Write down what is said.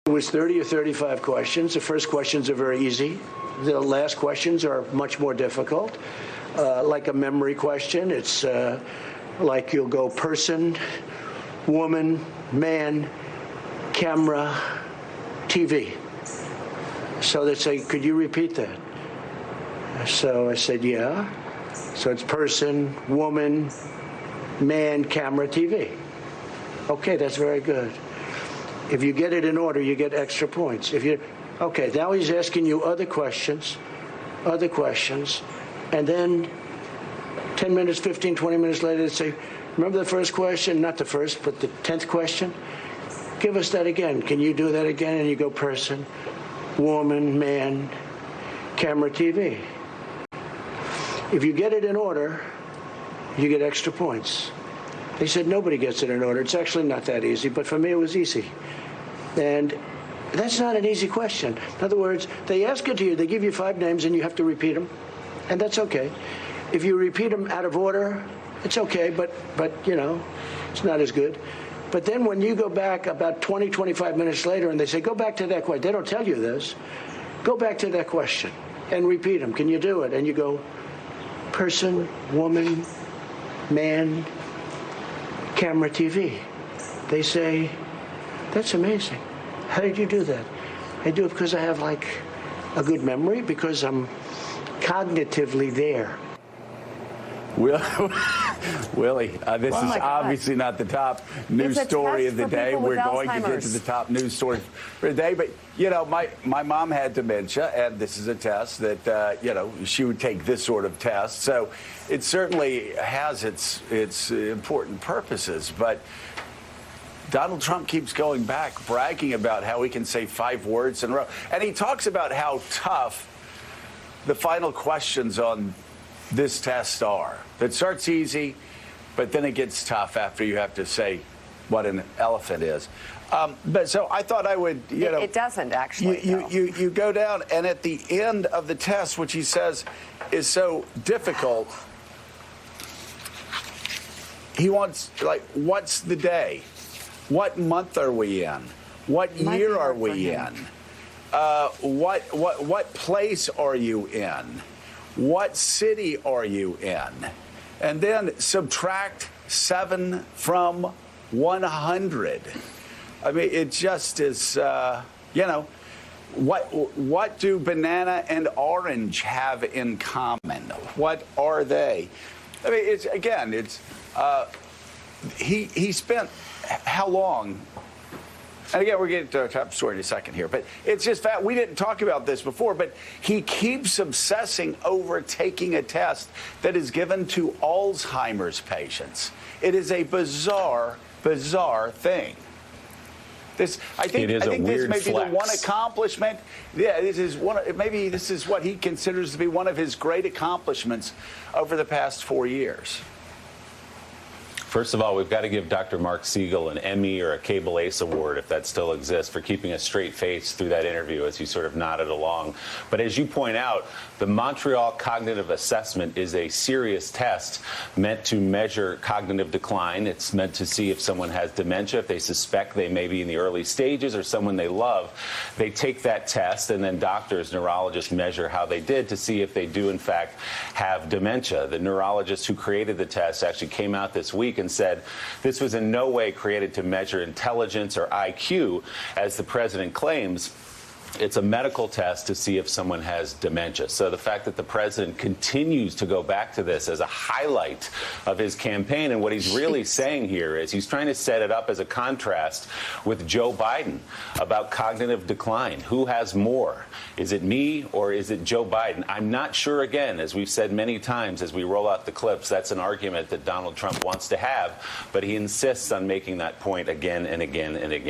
It was 30 or 35 questions. The first questions are very easy. The last questions are much more difficult. Like a memory question, it's like you'll go person, woman, man, camera, TV. So they say, could you repeat that? So I said, yeah. So it's person, woman, man, camera, TV. Okay, that's very good. If you get it in order, you get extra points. Okay, now he's asking you other questions, and then 10 minutes, 15, 20 minutes later, they say, remember the first question? Not the first, but the 10th question? Give us that again. Can you do that again? And you go person, woman, man, camera, TV. If you get it in order, you get extra points. They said nobody gets it in order. It's actually not that easy, but for me it was easy. And that's not an easy question. In other words, they ask it to you, they give you 5 names and you have to repeat them, and that's okay. If you repeat them out of order, it's okay, but you know, it's not as good. But then when you go back about 20, 25 minutes later and they say, go back to that question, they don't tell you this, go back to that question and repeat them. Can you do it? And you go, person, woman, man, camera, TV. They say, that's amazing. How did you do that? I do it because I have like a good memory, because I'm cognitively there. Willie, this is obviously not the top news story of the day. We're going to get to the top news story for the day. But, you know, my mom had dementia, and this is a test that, you know, she would take this sort of test. So it certainly has its important purposes. But Donald Trump keeps going back, bragging about how he can say 5 words in a row. And he talks about how tough the final questions on this test are. It starts easy, but then it gets tough after you have to say what an elephant is. But so I thought I would, you know. It doesn't actually. You go down, and at the end of the test, which he says is so difficult, he wants, like, what's the day? What month are we in? What year are we in? What place are you in? What city are you in? And then subtract 7 from 100. I mean, it just is, you know, what do banana and orange have in common? What are they? I mean, he spent how long? And again, we're getting to our top story in a second here, but it's just that we didn't talk about this before, but he keeps obsessing over taking a test that is given to Alzheimer's patients. It is a bizarre thing. I think this may be the one accomplishment. Yeah, maybe this is what he considers to be one of his great accomplishments over the past 4 years. First of all, we've got to give Dr. Mark Siegel an Emmy or a Cable Ace Award, if that still exists, for keeping a straight face through that interview as he sort of nodded along. But as you point out, the Montreal Cognitive Assessment is a serious test meant to measure cognitive decline. It's meant to see if someone has dementia, if they suspect they may be in the early stages, or someone they love. They take that test, and then doctors, neurologists measure how they did to see if they do, in fact, have dementia. The neurologist who created the test actually came out this week and said this was in no way created to measure intelligence or IQ, as the president claims. It's a medical test to see if someone has dementia. So the fact that the president continues to go back to this as a highlight of his campaign, and what he's really saying here is he's trying to set it up as a contrast with Joe Biden about cognitive decline. Who has more? Is it me or is it Joe Biden? I'm not sure. Again, as we've said many times as we roll out the clips, that's an argument that Donald Trump wants to have, but he insists on making that point again and again and again.